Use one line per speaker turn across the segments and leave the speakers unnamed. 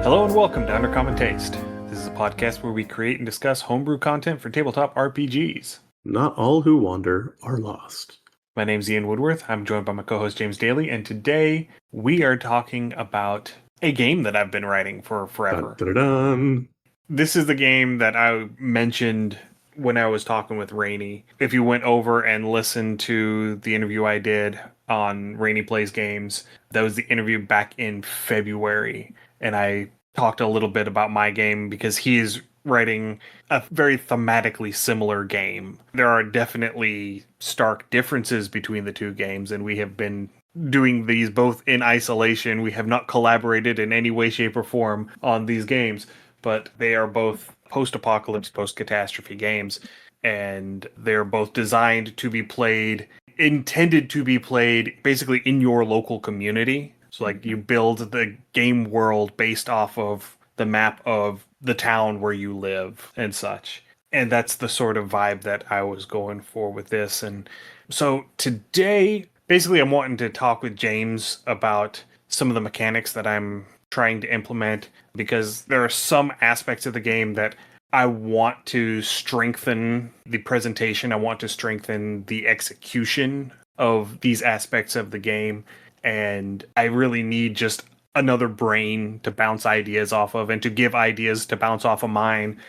Hello and welcome to Undercommon Taste. This is a podcast where we create and discuss homebrew content for tabletop RPGs.
Not all who wander are lost.
My name's Ian Woodworth. I'm joined by my co-host James Daly, and today we are talking about a game that I've been writing for forever.
Dun, dun, dun.
This is the game that I mentioned when I was talking with Rainey. If you went over and listened to the interview I did on Rainey Plays Games, that was the interview back in February. And I talked a little bit about my game because he is writing a very thematically similar game. There are definitely stark differences between the two games, and we have been doing these both in isolation. We have not collaborated in any way, shape, or form on these games, but they are both post-apocalypse, post-catastrophe games, and they're both designed to be played, intended to be played basically in your local community. So like you build the game world based off of the map of the town where you live and such. And that's the sort of vibe that I was going for with this. And so today, basically I'm wanting to talk with James about some of the mechanics that I'm trying to implement, because there are some aspects of the game that I want to strengthen the presentation. I want to strengthen the execution of these aspects of the game. And I really need just another brain to bounce ideas off of and to give ideas to bounce off of mine.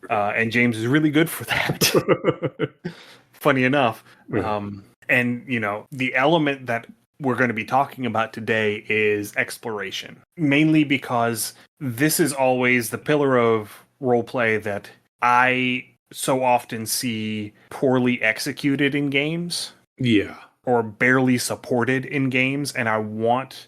And James is really good for that. Funny enough.
Yeah.
And, you know, the element that we're going to be talking about today is exploration. Mainly because this is always the pillar of roleplay that I so often see poorly executed in games.
Yeah.
Or barely supported in games, and I want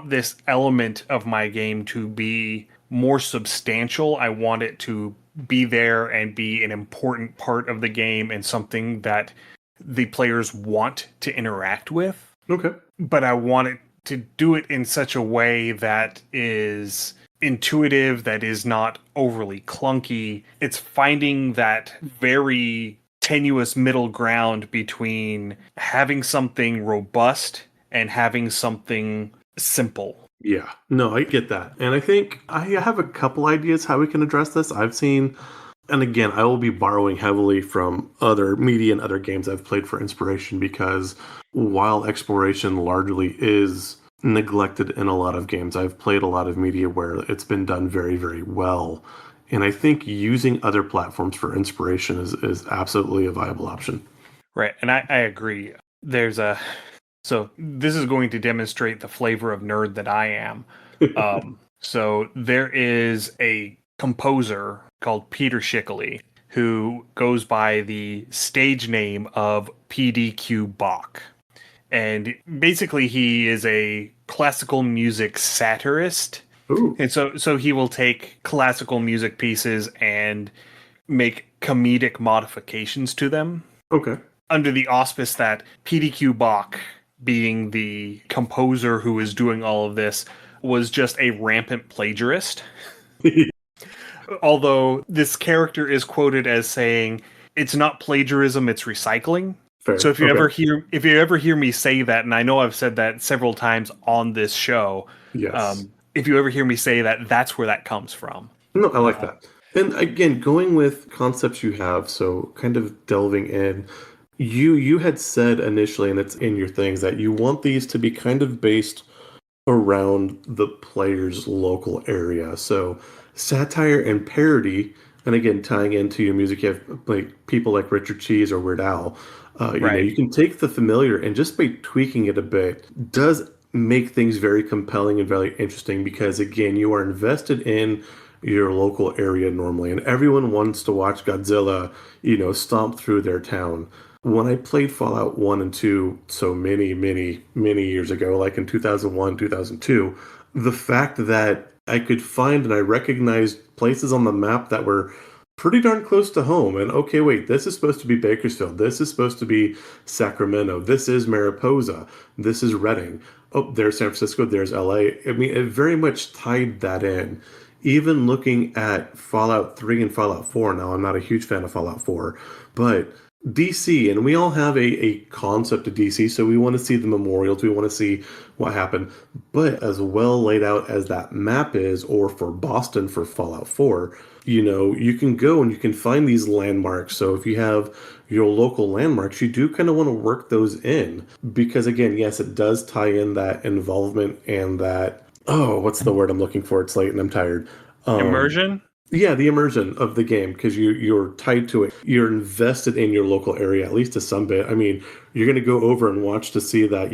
this element of my game to be more substantial. I want it to be there and be an important part of the game and something that the players want to interact with.
Okay.
But I want it to do it in such a way that is intuitive, that is not overly clunky. It's finding that very tenuous middle ground between having something robust and having something simple.
Yeah. No, I get that. And I think I have a couple ideas how we can address this. I've seen, and again, I will be borrowing heavily from other media and other games I've played for inspiration, because while exploration largely is neglected in a lot of games, I've played a lot of media where it's been done very, very well. And I think using other platforms for inspiration is absolutely a viable option.
Right. And I agree. So this is going to demonstrate the flavor of nerd that I am. So there is a composer called Peter Schickley who goes by the stage name of PDQ Bach. And basically he is a classical music satirist.
Ooh.
And so he will take classical music pieces and make comedic modifications to them.
Okay.
Under the auspice that PDQ Bach, being the composer who is doing all of this, was just a rampant plagiarist. Although this character is quoted as saying, it's not plagiarism, it's recycling.
Fair.
So if you ever hear me say that, and I know I've said that several times on this show,
yes.
If you ever hear me say that, that's where that comes from.
No, I like that. And again, going with concepts you have, so kind of delving in, you had said initially, and it's in your things, that you want these to be kind of based around the player's local area. So satire and parody, and again, tying into your music, you have like people like Richard Cheese or Weird Al. You know, you can take the familiar and just by tweaking it a bit does make things very compelling and very interesting, because again, you are invested in your local area normally, and everyone wants to watch Godzilla, you know, stomp through their town. When I played Fallout 1 and 2 so many years ago, like in 2001, 2002, the fact that I could find and I recognized places on the map that were pretty darn close to home. And okay, wait, this is supposed to be Bakersfield. This is supposed to be Sacramento. This is Mariposa. This is Redding. Oh, there's San Francisco. There's LA. I mean, it very much tied that in. Even looking at Fallout 3 and Fallout 4, now I'm not a huge fan of Fallout 4, but DC, and we all have a concept of DC, so we want to see the memorials, we want to see what happened. But as well laid out as that map is, or for Boston for Fallout 4, you can go and you can find these landmarks. So if you have your local landmarks, you do kind of want to work those in. Because again, yes, it does tie in that involvement and that, oh, what's the word I'm looking for? It's late and I'm tired. Um,
Immersion?
yeah, the immersion of the game because you're tied to it. You're invested in your local area, at least to some bit. I mean, you're going to go over and watch to see that,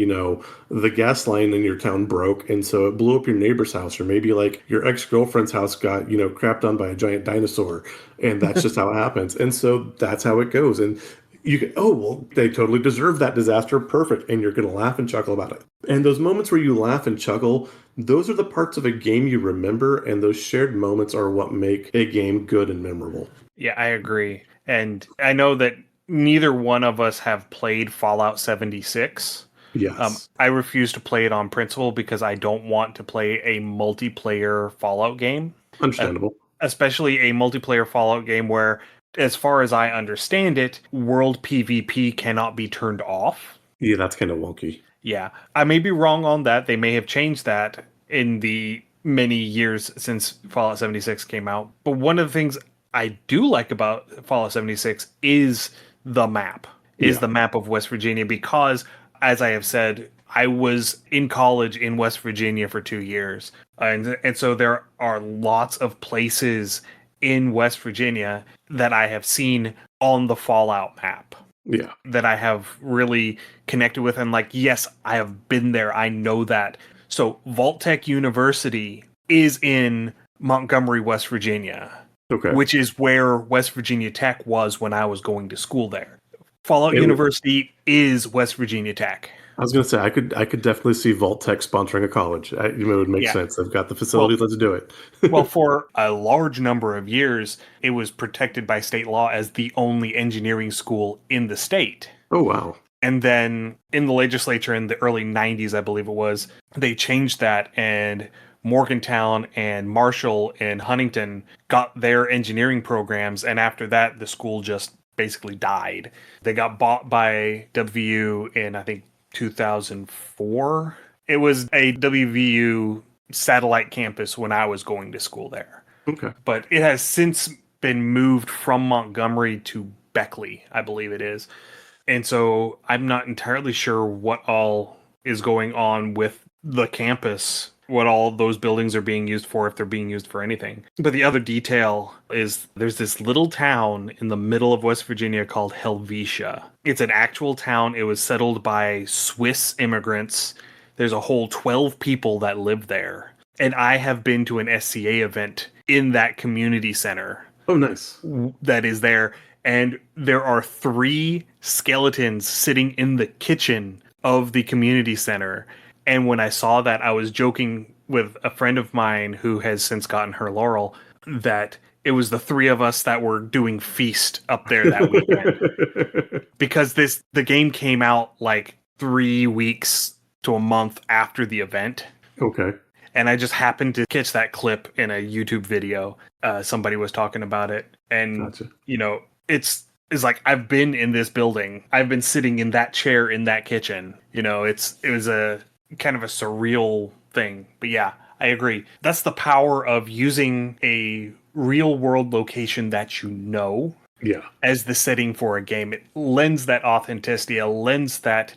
the gas line in your town broke and so it blew up your neighbor's house, or maybe like your ex-girlfriend's house got, crapped on by a giant dinosaur, and that's just how it happens. And so that's how it goes. And you can, oh, well, they totally deserve that disaster. Perfect. And you're going to laugh and chuckle about it. And those moments where you laugh and chuckle, those are the parts of a game you remember, and those shared moments are what make a game good and memorable.
Yeah, I agree. And I know that neither one of us have played Fallout 76.
Yes.
I refuse to play it on principle because I don't want to play a multiplayer Fallout game, uh,
Understandable.
especially a multiplayer Fallout game where, as far as I understand it, world PvP cannot be turned off.
Yeah, that's kind of wonky.
Yeah, I may be wrong on that. They may have changed that in the many years since Fallout 76 came out. But one of the things I do like about Fallout 76 is the map,
Yeah.
of West Virginia, because, as I have said, I was in college in West Virginia for 2 years. And so there are lots of places in West Virginia that I have seen on the Fallout map
Yeah.
that I have really connected with. And like, yes, I have been there. I know that. So Vault-Tec University is in Montgomery, West Virginia,
Okay.
which is where West Virginia Tech was when I was going to school there. Fallout
It,
University is West Virginia Tech.
I was going to say I could definitely see Vault Tech sponsoring a college. It would make
Yeah.
sense. They've got the
Well,
facilities. Let's do it.
well, for a large number of years, it was protected by state law as the only engineering school in the state.
Oh wow.
And then in the legislature in the early 90s, I believe it was, they changed that, and Morgantown and Marshall and Huntington got their engineering programs. And after that, the school just basically died. They got bought by WVU in, I think, 2004. It was a WVU satellite campus when I was going to school there.
Okay.
But it has since been moved from Montgomery to Beckley, I believe it is. And so I'm not entirely sure what all is going on with the campus, what all those buildings are being used for, if they're being used for anything. But the other detail is there's this little town in the middle of West Virginia called Helvetia. It's an actual town. It was settled by Swiss immigrants. There's a whole 12 people that live there. And I have been to an SCA event in that community center
Oh nice.
that is there. And there are 3 skeletons sitting in the kitchen of the community center. And when I saw that, I was joking with a friend of mine who has since gotten her laurel that it was the 3 of us that were doing feast up there that weekend. Because the game came out like 3 weeks to a month after the event.
Okay.
And I just happened to catch that clip in a YouTube video. Somebody was talking about it. And,
Gotcha.
it's like, I've been in this building. I've been sitting in that chair in that kitchen. It was a kind of a surreal thing. But yeah, I agree. That's the power of using a real world location that
Yeah.
as the setting for a game. It lends that authenticity, it lends that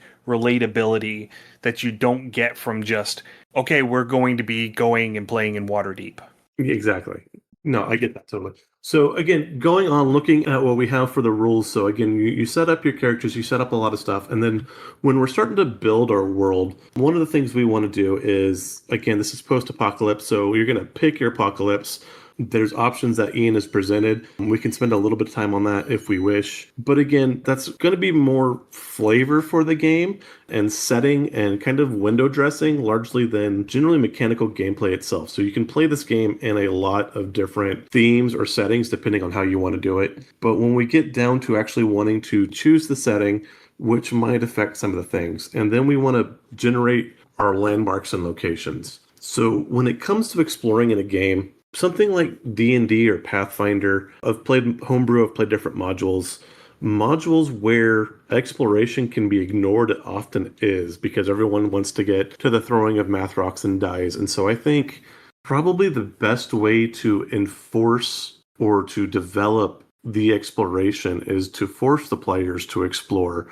relatability that you don't get from just, okay, we're going to be going and playing in Waterdeep.
Exactly. No, I get that totally. So again, going on looking at what we have for the rules. So again, you set up your characters, you set up a lot of stuff, and then when we're starting to build our world, one of the things we want to do is, again, this is post-apocalypse, so you're going to pick your apocalypse. There's options that Ian has presented. We can spend a little bit of time on that if we wish. But again, that's going to be more flavor for the game and setting and kind of window dressing largely than generally mechanical gameplay itself. So you can play this game in a lot of different themes or settings depending on how you want to do it. But when we get down to actually wanting to choose the setting, which might affect some of the things, and then we want to generate our landmarks and locations. So when it comes to exploring in a game, something like D&D or Pathfinder, I've played Homebrew, I've played different modules. modules where exploration can be ignored, it often is because everyone wants to get to the throwing of math rocks and dice. And so I think probably the best way to enforce or to develop the exploration is to force the players to explore.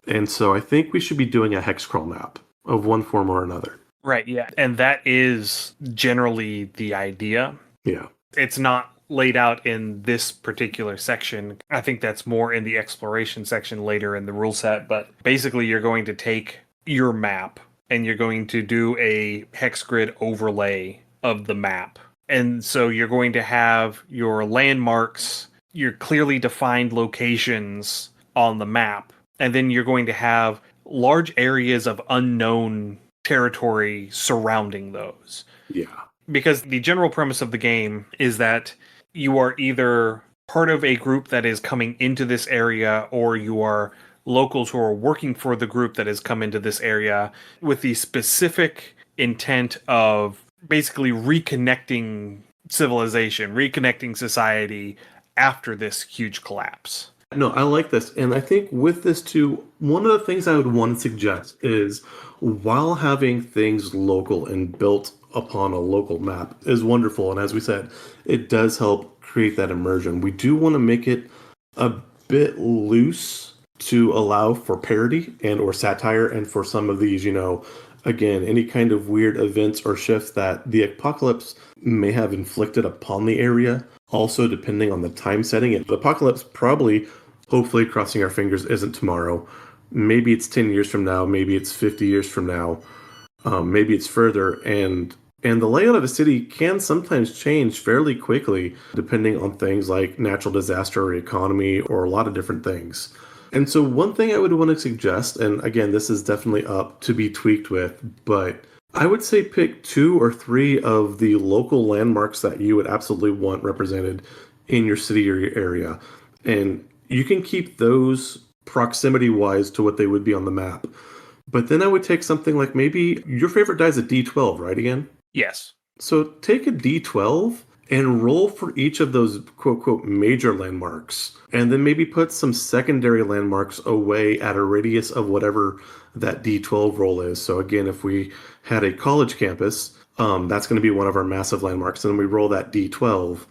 And so I think we should be doing a hex crawl map of one form or another.
Right, yeah. And that is generally the idea.
Yeah.
It's not laid out in this particular section. I think that's more in the exploration section later in the rule set. But basically, you're going to take your map and you're going to do a hex grid overlay of the map. And so you're going to have your landmarks, your clearly defined locations on the map. And then you're going to have large areas of unknown territory surrounding those.
Yeah.
Because the general premise of the game is that you are either part of a group that is coming into this area, or you are locals who are working for the group that has come into this area with the specific intent of basically reconnecting civilization, reconnecting society after this huge collapse.
No, I like this. And I think with this too, one of the things I would want to suggest is while having things local and built upon a local map is wonderful. And as we said, it does help create that immersion. We do want to make it a bit loose to allow for parody and or satire and for some of these, again, any kind of weird events or shifts that the apocalypse may have inflicted upon the area. Also, depending on the time setting, the apocalypse probably, hopefully, crossing our fingers, isn't tomorrow. Maybe it's 10 years from now. Maybe it's 50 years from now. Maybe it's further. And the layout of a city can sometimes change fairly quickly, depending on things like natural disaster or economy or a lot of different things. And so one thing I would want to suggest, and again, this is definitely up to be tweaked with, but I would say pick 2 or 3 of the local landmarks that you would absolutely want represented in your city or your area. And you can keep those proximity-wise to what they would be on the map. But then I would take something like maybe your favorite die is a D12, right, again?
Yes.
So take a D12 and roll for each of those quote-quote major landmarks. And then maybe put some secondary landmarks away at a radius of whatever that D12 roll is. So again, if we had a college campus, that's going to be one of our massive landmarks. And we roll that D12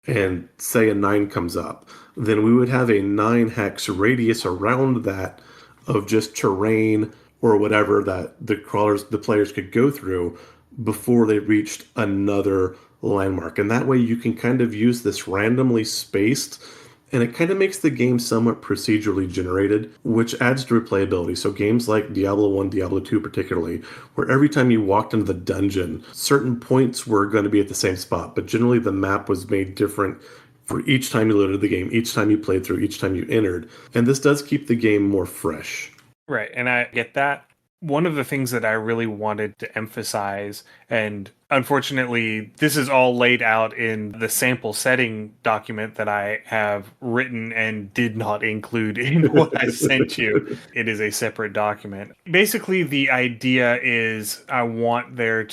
and say a 9 comes up. Then we would have a 9 hex radius around that of just terrain or whatever that the players could go through before they reached another landmark. And that way you can kind of use this randomly spaced, and it kind of makes the game somewhat procedurally generated, which adds to replayability. So games like Diablo 1, Diablo 2 particularly, where every time you walked into the dungeon, certain points were going to be at the same spot, but generally the map was made different for each time you loaded the game, each time you played through, each time you entered. And this does keep the game more fresh.
Right, and I get that. One of the things that I really wanted to emphasize, and unfortunately, this is all laid out in the sample setting document that I have written and did not include in what I sent you. It is a separate document. Basically, the idea is I want the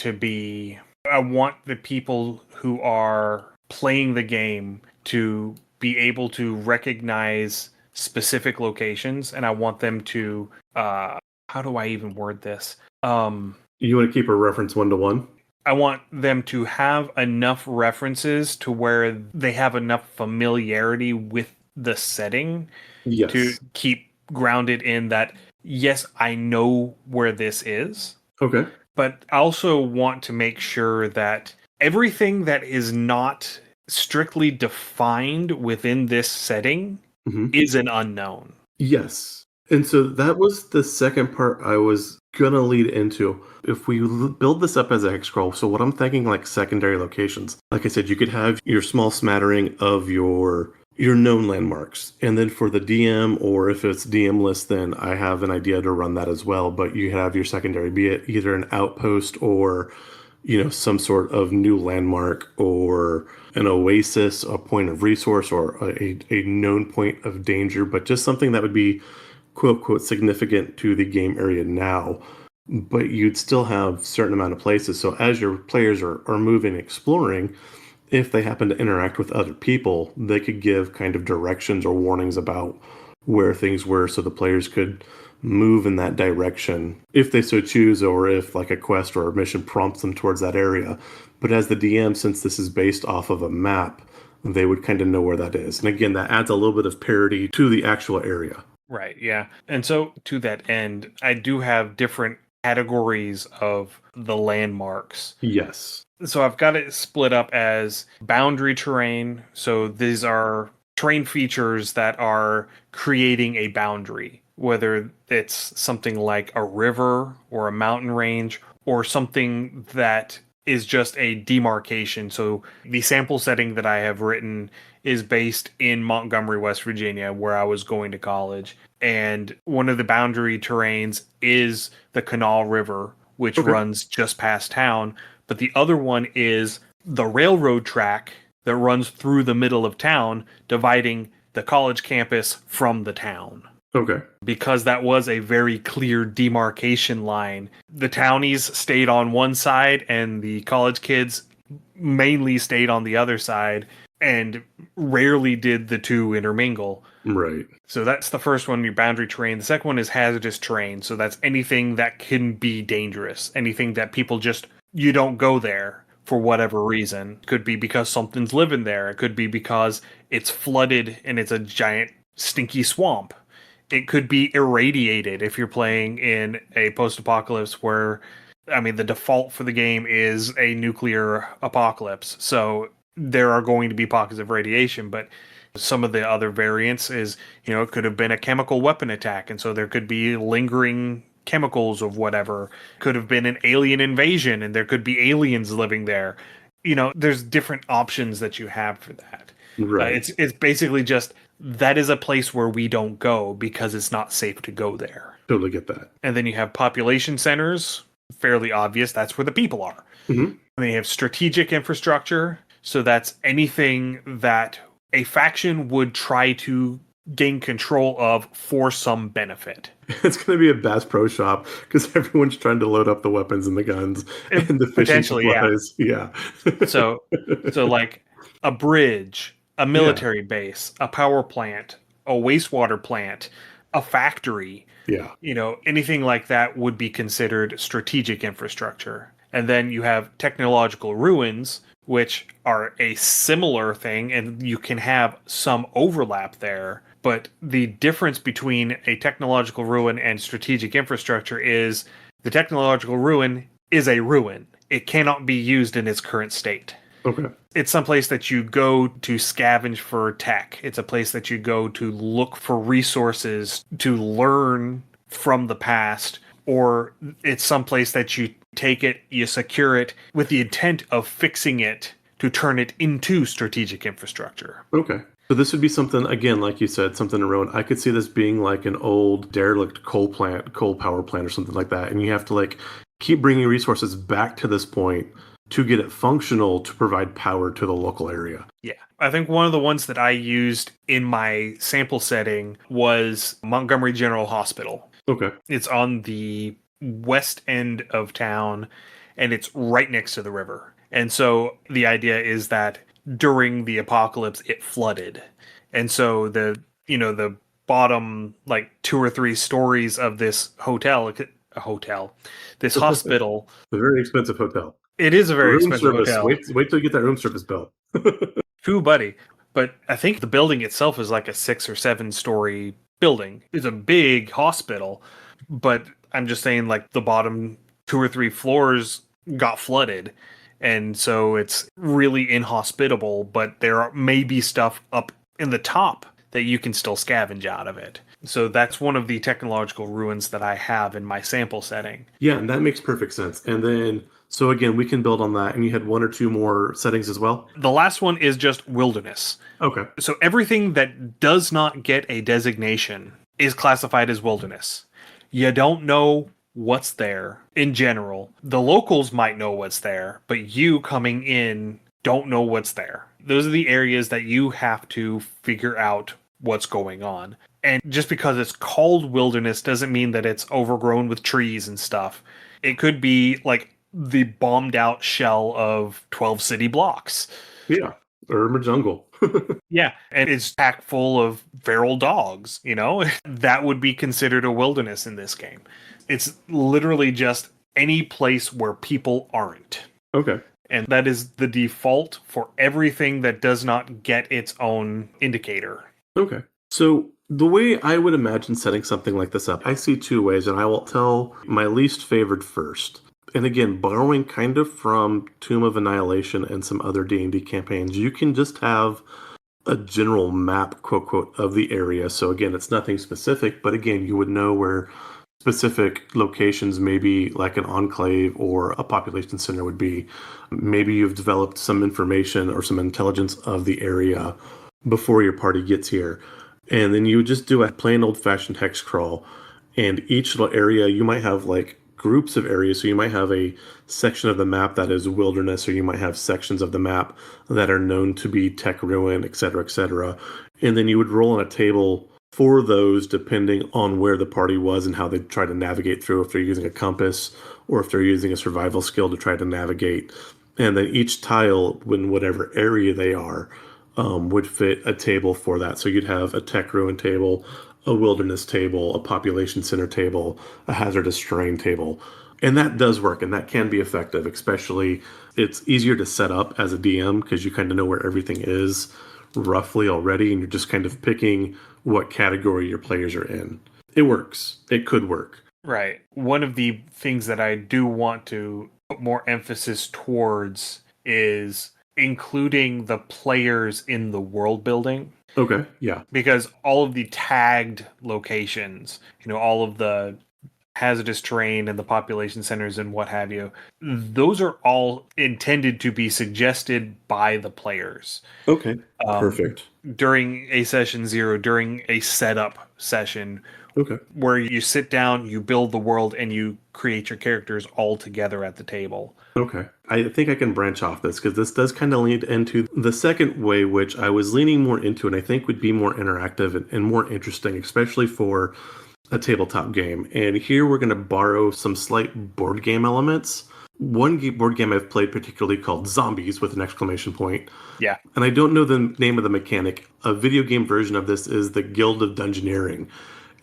people who are playing the game to be able to recognize specific locations, and I want them to how do I even word this?
You want to keep a reference 1-to-1?
I want them to have enough references to where they have enough familiarity with the setting to keep grounded in that, yes, I know where this is.
Okay.
But I also want to make sure that everything that is not strictly defined within this setting is an unknown.
Yes. And so that was the second part I was going to lead into. If we build this up as a hex scroll, so what I'm thinking like secondary locations, like I said, you could have your small smattering of your known landmarks. And then for the DM, or if it's DM-less, then I have an idea to run that as well. But you have your secondary, be it either an outpost or, some sort of new landmark or an oasis, a point of resource, or a known point of danger, but just something that would be quote unquote significant to the game area now, but you'd still have certain amount of places. So as your players are moving, exploring, if they happen to interact with other people, they could give kind of directions or warnings about where things were so the players could move in that direction if they so choose, or if like a quest or a mission prompts them towards that area. But as the DM, since this is based off of a map, they would kind of know where that is. And again, that adds a little bit of parity to the actual area.
Right, yeah. And so to that end, I do have different categories of the landmarks.
Yes.
So I've got it split up as boundary terrain. So these are terrain features that are creating a boundary, whether it's something like a river or a mountain range or something that is just a demarcation. So the sample setting that I have written is based in Montgomery, West Virginia, where I was going to college. And one of the boundary terrains is the Kanawha River, which
Okay.
runs just past town. But the other one is the railroad track that runs through the middle of town, dividing the college campus from the town.
Okay.
Because that was a very clear demarcation line. The townies stayed on one side, and the college kids mainly stayed on the other side, and rarely did the two intermingle.
Right.
So that's the first one, your boundary terrain. The second one is hazardous terrain. So that's anything that can be dangerous, anything that people just, you don't go there for whatever reason. It could be because something's living there. It could be because it's flooded and it's a giant stinky swamp. It could be irradiated if you're playing in a post-apocalypse where, I mean, the default for the game is a nuclear apocalypse. So there are going to be pockets of radiation, but some of the other variants is, it could have been a chemical weapon attack, and so there could be lingering chemicals of whatever. Could have been an alien invasion, and there could be aliens living there. There's different options that you have for that.
Right.
It's basically just that is a place where we don't go because it's not safe to go there.
Totally get that.
And then you have population centers, fairly obvious. That's where the people are.
Mm-hmm.
And then you have strategic infrastructure. So that's anything that a faction would try to gain control of for some benefit.
It's going to be a Bass Pro Shop because everyone's trying to load up the weapons and the guns and the fishing
Potentially, yeah.
supplies. Yeah.
So like a bridge, a military base, a power plant, a wastewater plant, a factory,
Yeah.
anything like that would be considered strategic infrastructure. And then you have technological ruins, which are a similar thing, and you can have some overlap there. But the difference between a technological ruin and strategic infrastructure is the technological ruin is a ruin. It cannot be used in its current state.
Okay.
It's someplace that you go to scavenge for tech. It's a place that you go to look for resources, to learn from the past, or it's someplace that you take it, you secure it with the intent of fixing it to turn it into strategic infrastructure.
Okay. So this would be something, again, like you said, something in Rowan. I could see this being like an old derelict coal power plant or something like that. And you have to like keep bringing resources back to this point to get it functional to provide power to the local area.
Yeah. I think one of the ones that I used in my sample setting was Montgomery General Hospital.
Okay.
It's on the west end of town, and it's right next to the river. And so the idea is that during the apocalypse, it flooded. And so the bottom like 2 or 3 stories of this this hospital.
A very expensive hotel.
It is a very
Room
expensive
service.
hotel.
Wait till you get that room service bill.
True, buddy. But I think the building itself is like a 6 or 7 story building. It's a big hospital, but I'm just saying like the bottom 2 or 3 floors got flooded. And so it's really inhospitable, but there may be stuff up in the top that you can still scavenge out of it. So that's one of the technological ruins that I have in my sample setting.
Yeah, and that makes perfect sense. And then, so again, we can build on that. And you had 1 or 2 more settings as well?
The last one is just wilderness.
Okay.
So everything that does not get a designation is classified as wilderness. You don't know what's there in general. The locals might know what's there, but you coming in don't know what's there. Those are the areas that you have to figure out what's going on. And just because it's called wilderness doesn't mean that it's overgrown with trees and stuff. It could be like the bombed out shell of 12 city blocks.
Yeah. Urban jungle.
Yeah, and it's packed full of feral dogs, you know? That would be considered a wilderness in this game. It's literally just any place where people aren't.
Okay.
And that is the default for everything that does not get its own indicator.
Okay. So the way I would imagine setting something like this up, I see two ways, and I will tell my least favored first. And again, borrowing kind of from Tomb of Annihilation and some other D&D campaigns, you can just have a general map, quote, quote, of the area. So again, it's nothing specific, but again, you would know where specific locations, maybe like an enclave or a population center would be. Maybe you've developed some information or some intelligence of the area before your party gets here. And then you would just do a plain old fashioned hex crawl. And each little area, you might have like groups of areas. So you might have a section of the map that is wilderness, or you might have sections of the map that are known to be tech ruin, et cetera, et cetera. And then you would roll on a table for those depending on where the party was and how they try to navigate through, if they're using a compass or if they're using a survival skill to try to navigate. And then each tile, in whatever area they are, would fit a table for that. So you'd have a tech ruin table, a wilderness table, a population center table, a hazardous terrain table. And that does work, and that can be effective, especially it's easier to set up as a DM because you kind of know where everything is roughly already, and you're just kind of picking what category your players are in. It works. It could work.
Right. One of the things that I do want to put more emphasis towards is including the players in the world building.
Okay, yeah.
Because all of the tagged locations, all of the hazardous terrain and the population centers and what have you, those are all intended to be suggested by the players.
Okay, perfect.
During a session 0, during a setup session,
okay,
where you sit down, you build the world, and you create your characters all together at the table.
Okay. I think I can branch off this because this does kind of lead into the second way, which I was leaning more into and I think would be more interactive and more interesting, especially for a tabletop game. And here we're going to borrow some slight board game elements. One board game I've played particularly called Zombies with an exclamation point.
Yeah.
And I don't know the name of the mechanic. A video game version of this is the Guild of Dungeoneering.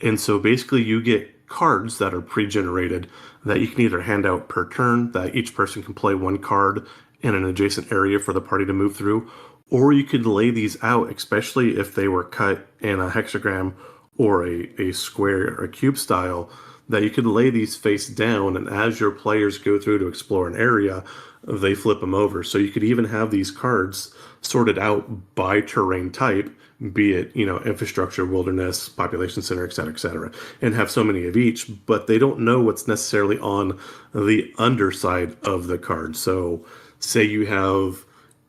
And so basically you get cards that are pre-generated that you can either hand out per turn, that each person can play one card in an adjacent area for the party to move through, or you could lay these out, especially if they were cut in a hexagram or a square or a cube style, that you could lay these face down, and as your players go through to explore an area, they flip them over. So you could even have these cards sorted out by terrain type, be it, infrastructure, wilderness, population center, et cetera, and have so many of each, but they don't know what's necessarily on the underside of the card. So say you have,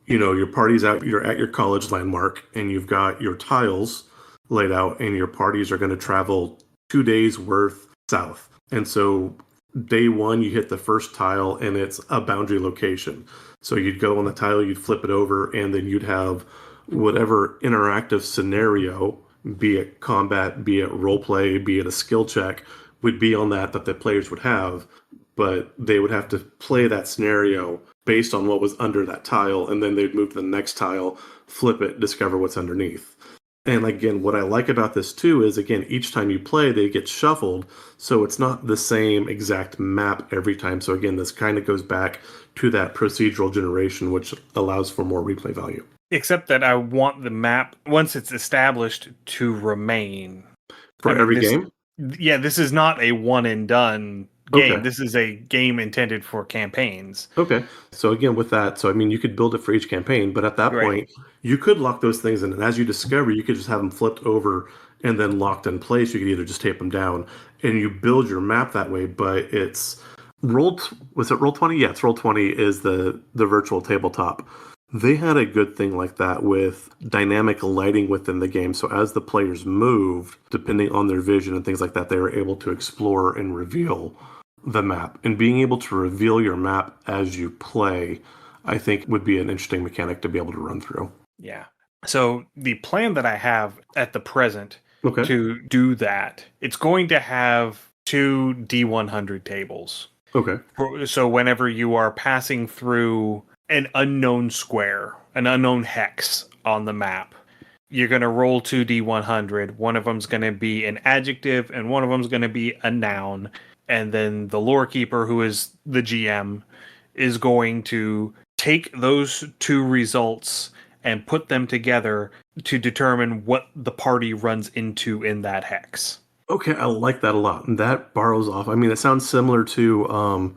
your party's out, you're at your college landmark, and you've got your tiles laid out, and your parties are going to travel 2 days worth south. And so day one, you hit the first tile, and it's a boundary location. So you'd go on the tile, you'd flip it over, and then you'd have whatever interactive scenario, be it combat, be it role play, be it a skill check, would be on that the players would have, but they would have to play that scenario based on what was under that tile, and then they'd move to the next tile, flip it, discover what's underneath. And again, what I like about this too is, again, each time you play, they get shuffled, so it's not the same exact map every time. So again, this kind of goes back to that procedural generation, which allows for more replay value.
Except that I want the map, once it's established, to remain.
For every game?
Yeah, this is not a one and done game.
Okay.
This is a game intended for campaigns.
Okay. So again, with that, you could build it for each campaign, but at that point, you could lock those things in. And as you discover, you could just have them flipped over and then locked in place. You could either just tape them down and you build your map that way, but it's was it Roll20? Yeah, it's Roll20 is the virtual tabletop. They had a good thing like that with dynamic lighting within the game. So as the players moved, depending on their vision and things like that, they were able to explore and reveal the map. And being able to reveal your map as you play, I think would be an interesting mechanic to be able to run through.
Yeah. So the plan that I have at the present
Okay.
to do that, it's going to have 2 D100 tables.
Okay.
So whenever you are passing through an unknown square, an unknown hex on the map. You're going to roll 2d100. One of them's going to be an adjective, and one of them's going to be a noun. And then the lore keeper, who is the GM, is going to take those two results and put them together to determine what the party runs into in that hex.
Okay, I like that a lot. And that borrows off. I mean, it sounds similar to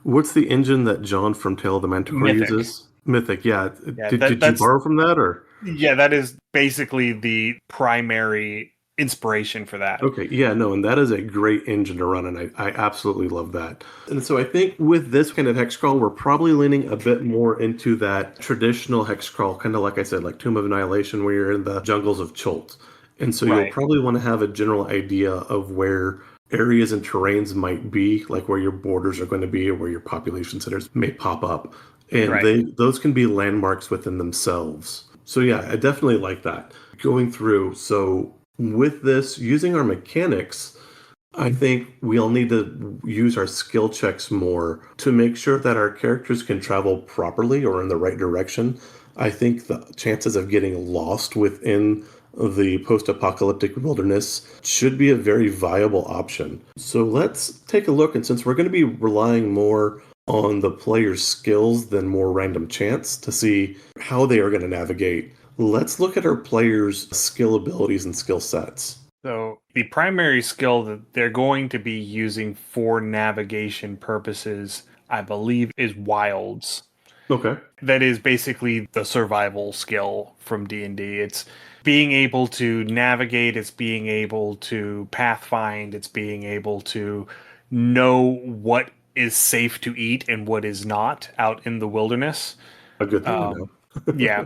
what's the engine that John from Tale of the Manticore
Mythic.
uses? Mythic, yeah.
Yeah,
Did you
that's
borrow from that or?
yeah, that is basically the primary inspiration for that.
Okay, yeah, no, and that is a great engine to run, and I absolutely love that. And so I think with this kind of hex crawl, we're probably leaning a bit more into that traditional hex crawl, kind of like I said, like Tomb of Annihilation, where you're in the jungles of Chult. And so you'll
Right.
probably want to have a general idea of where areas and terrains might be, like where your borders are going to be or where your population centers may pop up. And
Right.
those can be landmarks within themselves. So yeah, I definitely like that. Going through, so with this, using our mechanics, I think we'll need to use our skill checks more to make sure that our characters can travel properly or in the right direction. I think the chances of getting lost within the post apocalyptic wilderness should be a very viable option. So let's take a look. And since we're going to be relying more on the player's skills than more random chance to see how they are going to navigate, let's look at our players' skill abilities and skill sets.
So the primary skill that they're going to be using for navigation purposes, I believe, is wilds.
Okay.
That is basically the survival skill from D&D. It's being able to navigate, it's being able to pathfind, it's being able to know what is safe to eat and what is not out in the wilderness.
A good thing to
Um,
know.
yeah,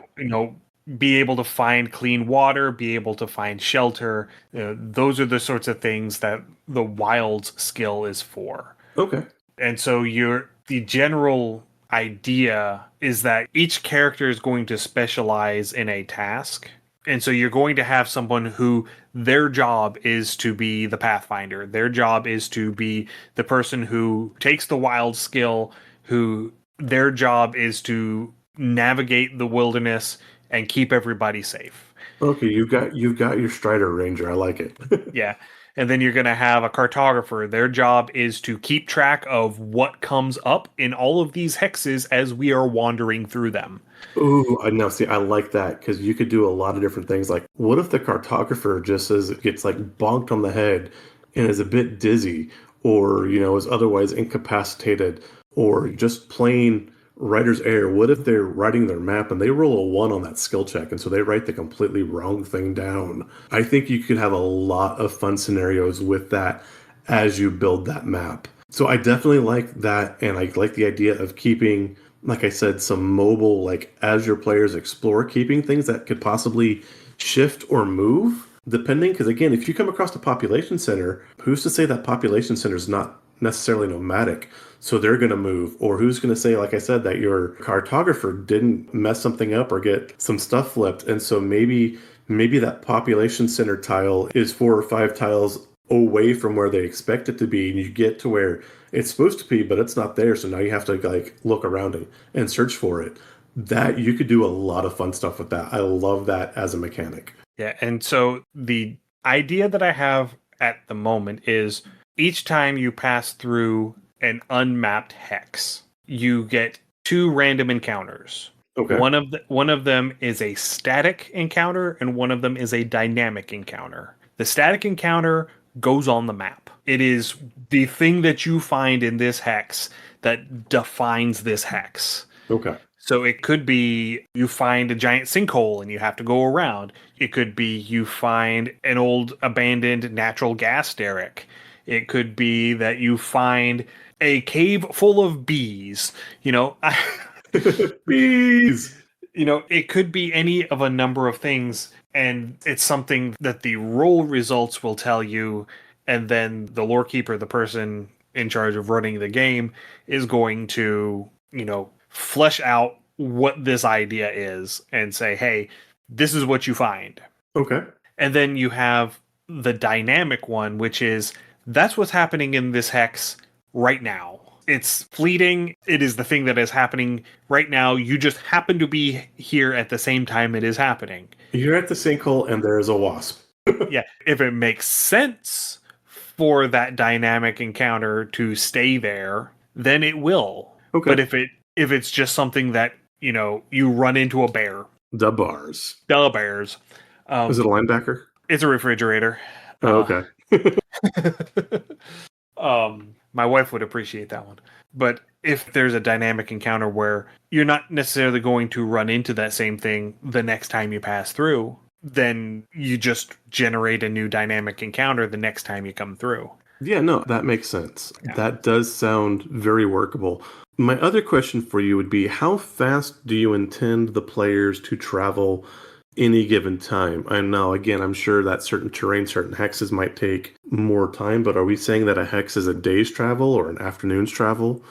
be able to find clean water, be able to find shelter. Those are the sorts of things that the wilds skill is for.
Okay.
And so the general idea is that each character is going to specialize in a task. And so you're going to have someone who their job is to be the pathfinder. Their job is to be the person who takes the wild skill, who their job is to navigate the wilderness and keep everybody safe.
Okay, you've got your Strider Ranger. I like it.
Yeah. And then you're going to have a cartographer. Their job is to keep track of what comes up in all of these hexes as we are wandering through them.
Ooh, I know. See, I like that because you could do a lot of different things. Like, what if the cartographer just gets like bonked on the head and is a bit dizzy, or is otherwise incapacitated, or just plain writer's error? What if they're writing their map and they roll a one on that skill check, and so they write the completely wrong thing down? I think you could have a lot of fun scenarios with that as you build that map. So I definitely like that, and I like the idea of keeping, like I said, some mobile, like as your players explore, keeping things that could possibly shift or move depending. Because again, if you come across a population center, who's to say that population center is not necessarily nomadic? So they're going to move. Or who's going to say, like I said, that your cartographer didn't mess something up or get some stuff flipped. And so maybe that population center tile is 4 or 5 tiles away from where they expect it to be, and you get to where it's supposed to be, but it's not there. So now you have to like look around and search for it. That you could do a lot of fun stuff with that. I love that as a mechanic.
Yeah. And so the idea that I have at the moment is each time you pass through an unmapped hex, you get two random encounters.
Okay.
One of them is a static encounter and one of them is a dynamic encounter. The static encounter goes on the map. It is the thing that you find in this hex that defines this hex.
Okay.
So it could be you find a giant sinkhole and you have to go around. It could be you find an old abandoned natural gas derrick. It could be that you find a cave full of bees.
Bees.
It could be any of a number of things, and it's something that the roll results will tell you, and then the lore keeper, the person in charge of running the game, is going to, flesh out what this idea is and say, hey, this is what you find.
Okay.
And then you have the dynamic one, which is that's what's happening in this hex right now. It's fleeting. It is the thing that is happening right now. You just happen to be here at the same time it is happening.
You're at the sinkhole and there is a wasp.
Yeah. If it makes sense for that dynamic encounter to stay there, then it will.
Okay.
But if it's just something that, you run into a bear,
The bars.
the bears.
Is it a linebacker?
It's a refrigerator.
Oh, okay.
My wife would appreciate that one. But if there's a dynamic encounter where you're not necessarily going to run into that same thing the next time you pass through, then you just generate a new dynamic encounter the next time you come through.
Yeah, no, that makes sense.
Yeah.
That does sound very workable. My other question for you would be, how fast do you intend the players to travel any given time? I know, again, I'm sure that certain terrain, certain hexes might take more time, but are we saying that a hex is a day's travel or an afternoon's travel?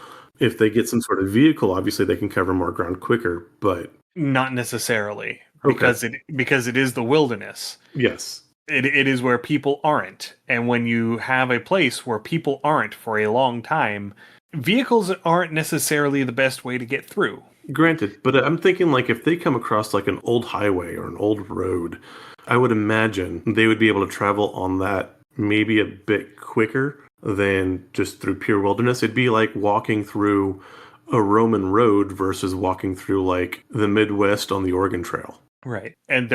If they get some sort of vehicle, obviously they can cover more ground quicker, but...
Not necessarily,
Okay.
because it is the wilderness.
Yes.
It is where people aren't. And when you have a place where people aren't for a long time, vehicles aren't necessarily the best way to get through.
Granted, but I'm thinking like if they come across like an old highway or an old road, I would imagine they would be able to travel on that maybe a bit quicker than just through pure wilderness. It'd be like walking through a Roman road versus walking through like the Midwest on the Oregon Trail.
Right. And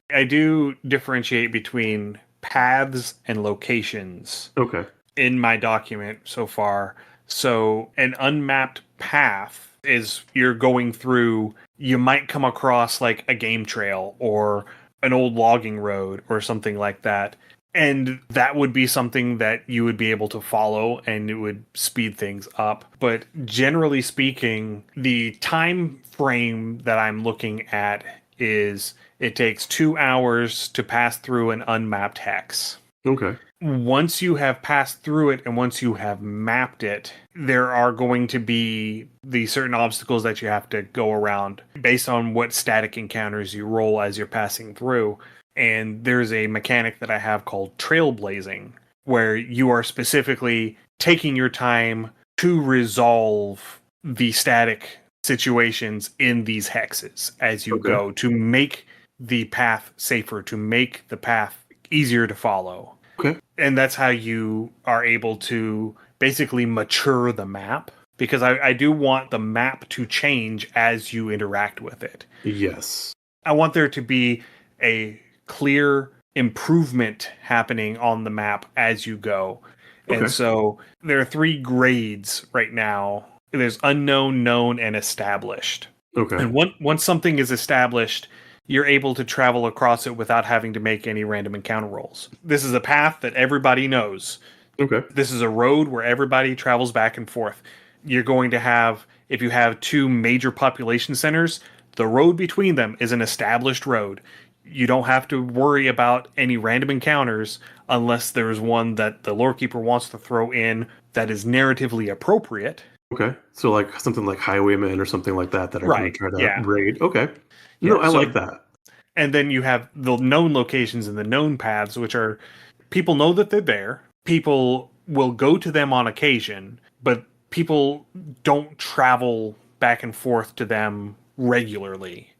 I do differentiate between paths and locations
Okay.
in my document so far. So an unmapped path is you're going through, you might come across like a game trail or an old logging road or something like that. And that would be something that you would be able to follow and it would speed things up. But generally speaking, the time frame that I'm looking at is it takes 2 hours to pass through an unmapped hex.
Okay.
Once you have passed through it and once you have mapped it, there are going to be the certain obstacles that you have to go around based on what static encounters you roll as you're passing through. And there's a mechanic that I have called trailblazing, where you are specifically taking your time to resolve the static situations in these hexes as you go to make the path safer, to make the path easier to follow.
Okay.
And that's how you are able to basically mature the map, because I do want the map to change as you interact with it.
Yes.
I want there to be a clear improvement happening on the map as you go.
Okay.
And so there are 3 grades right now. There's unknown, known, and established.
Okay.
And once something is established, you're able to travel across it without having to make any random encounter rolls. This is a path that everybody knows.
Okay.
This is a road where everybody travels back and forth. You're going to have, if you have 2 major population centers, the road between them is an established road. You don't have to worry about any random encounters unless there's one that the lore keeper wants to throw in that is narratively appropriate.
Okay. So like something like highwaymen or something like that are going to try to raid. Okay. No, I like that.
And then you have the known locations and the known paths, which are people know that they're there. People will go to them on occasion, but people don't travel back and forth to them regularly.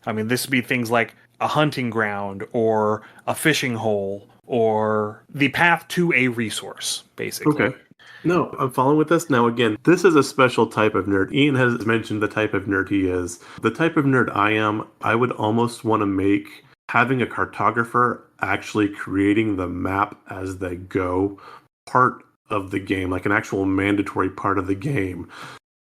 I mean, this would be things like a hunting ground or a fishing hole or the path to a resource, basically.
Okay. No, I'm following with this. Now, again, this is a special type of nerd. Ian has mentioned the type of nerd he is. The type of nerd I am, I would almost want to make having a cartographer actually creating the map as they go part of the game, like an actual mandatory part of the game.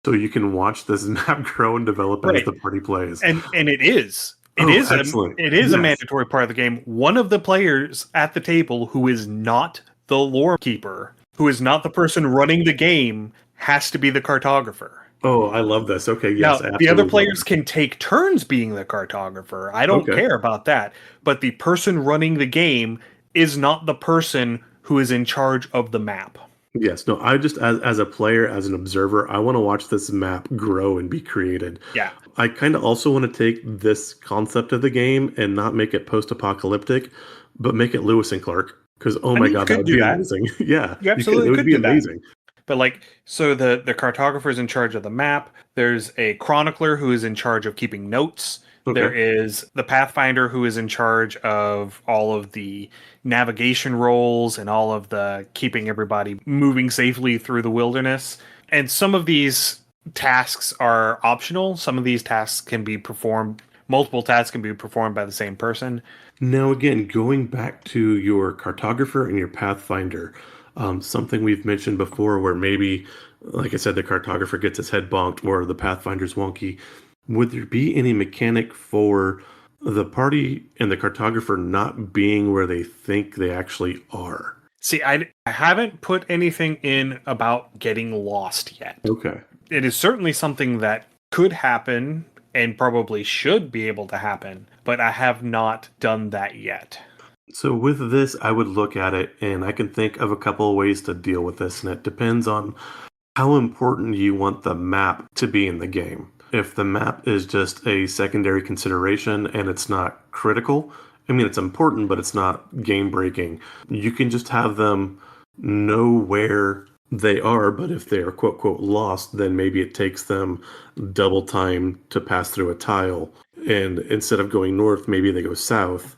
So you can watch this map grow and develop as the party plays.
And it is.
Excellent.
It is a mandatory part of the game. One of the players at the table who is not the lore keeper, who is not the person running the game, has to be the cartographer.
Oh, I love this. Okay, yes.
Now, the other players can take turns being the cartographer. I don't care about that. But the person running the game is not the person who is in charge of the map.
Yes, no, I just, as a player, as an observer, I want to watch this map grow and be created.
Yeah.
I kind of also want to take this concept of the game and not make it post-apocalyptic, but make it Lewis and Clark. Because, oh my God, that would be amazing. Yeah,
You absolutely could do that. Amazing. But like, so the cartographer is in charge of the map. There's a chronicler who is in charge of keeping notes. There
Okay.
is the pathfinder who is in charge of all of the navigation roles and all of the keeping everybody moving safely through the wilderness. And some of these tasks are optional. Some of these tasks can be performed, multiple tasks can be performed by the same person.
Now, again, going back to your cartographer and your pathfinder, something we've mentioned before where maybe, like I said, the cartographer gets his head bonked or the pathfinder's wonky. Would there be any mechanic for the party and the cartographer not being where they think they actually are?
See, I haven't put anything in about getting lost yet.
Okay.
It is certainly something that could happen and probably should be able to happen, but I have not done that yet.
So with this, I would look at it and I can think of a couple of ways to deal with this, and it depends on how important you want the map to be in the game. If the map is just a secondary consideration and it's not critical, I mean, it's important, but it's not game breaking, you can just have them know where they are, but if they are quote, quote, lost, then maybe it takes them double time to pass through a tile. And instead of going north, maybe they go south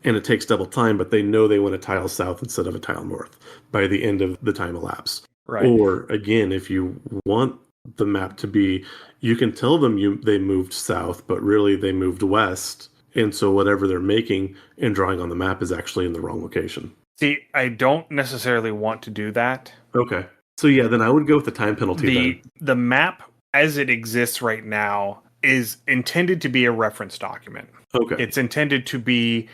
and it takes double time, but they know they want a tile south instead of a tile north by the end of the time elapsed.
Right.
Or again, if you want the map to be, you can tell them they moved south, but really they moved west. And so whatever they're making and drawing on the map is actually in the wrong location.
See, I don't necessarily want to do that.
Okay. So yeah, then I would go with the time penalty then.
The map as it exists right now is intended to be a reference document.
Okay.
It's intended to be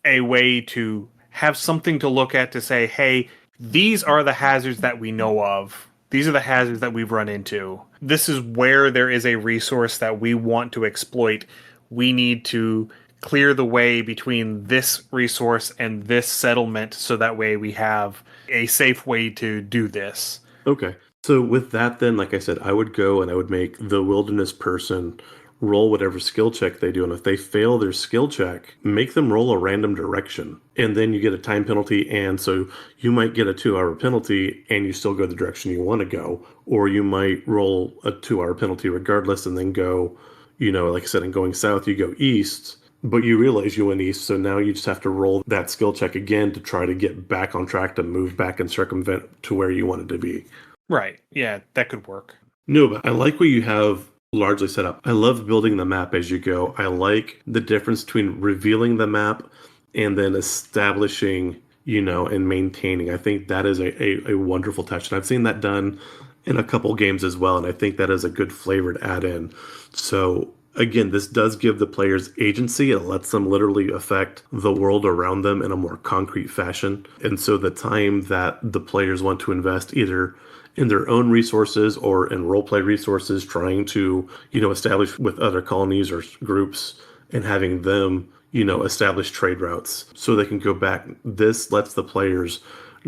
a way to have something to look at to say, hey, these are the hazards that we know of. These are the hazards that we've run into. This is where there is a resource that we want to exploit. We need to clear the way between this resource and this settlement so that way we have a safe way to do this.
Okay. So with that then, like I said, I would go and I would make the wilderness person roll whatever skill check they do. And if they fail their skill check, make them roll a random direction. And then you get a time penalty. And so you might get a 2-hour penalty and you still go the direction you want to go. Or you might roll a 2-hour penalty regardless and then go, like I said, in going south, you go east. But you realize you went east, so now you just have to roll that skill check again to try to get back on track to move back and circumvent to where you wanted to be.
Right. Yeah, that could work.
No, but I like what you have largely set up. I love building the map as you go. I like the difference between revealing the map and then establishing, and maintaining. I think that is a wonderful touch. And I've seen that done in a couple games as well. And I think that is a good flavor to add in. So again, this does give the players agency. It lets them literally affect the world around them in a more concrete fashion. And so the time that the players want to invest either in their own resources or in roleplay resources, trying to, establish with other colonies or groups and having them, establish trade routes so they can go back. This lets the players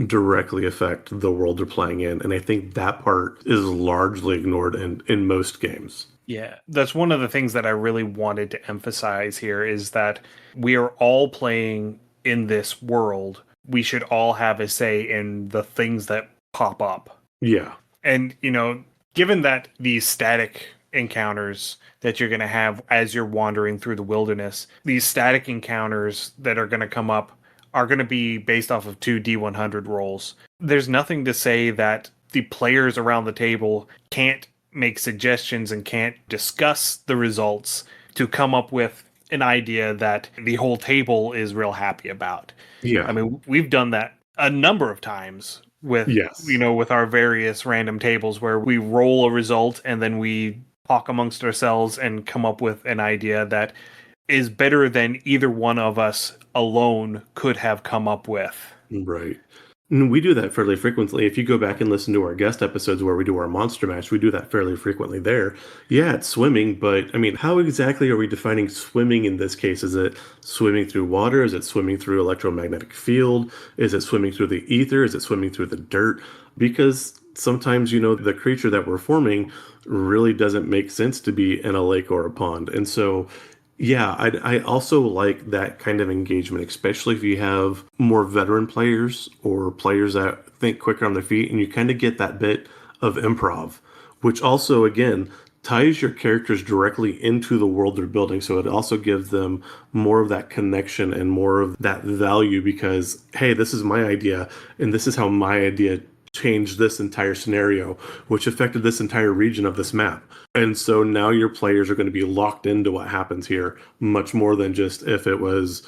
directly affect the world they're playing in. And I think that part is largely ignored in most games.
Yeah, that's one of the things that I really wanted to emphasize here is that we are all playing in this world. We should all have a say in the things that pop up.
Yeah.
And, given that these static encounters that you're going to have as you're wandering through the wilderness, these static encounters that are going to come up are going to be based off of 2 D100 rolls. There's nothing to say that the players around the table can't make suggestions and can't discuss the results to come up with an idea that the whole table is real happy about.
Yeah.
I mean, we've done that a number of times with,
yes.
With our various random tables where we roll a result and then we talk amongst ourselves and come up with an idea that is better than either one of us alone could have come up with.
Right. And we do that fairly frequently. If you go back and listen to our guest episodes where we do our monster mash, we do that fairly frequently there. Yeah, it's swimming, but I mean, how exactly are we defining swimming in this case? Is it swimming through water? Is it swimming through electromagnetic field? Is it swimming through the ether? Is it swimming through the dirt? Because sometimes, the creature that we're forming really doesn't make sense to be in a lake or a pond. And so yeah, I also like that kind of engagement, especially if you have more veteran players or players that think quicker on their feet, and you kind of get that bit of improv, which also, again, ties your characters directly into the world they're building. So it also gives them more of that connection and more of that value because, hey, this is my idea, and this is how my idea changed this entire scenario, which affected this entire region of this map. And so now your players are going to be locked into what happens here much more than just if it was,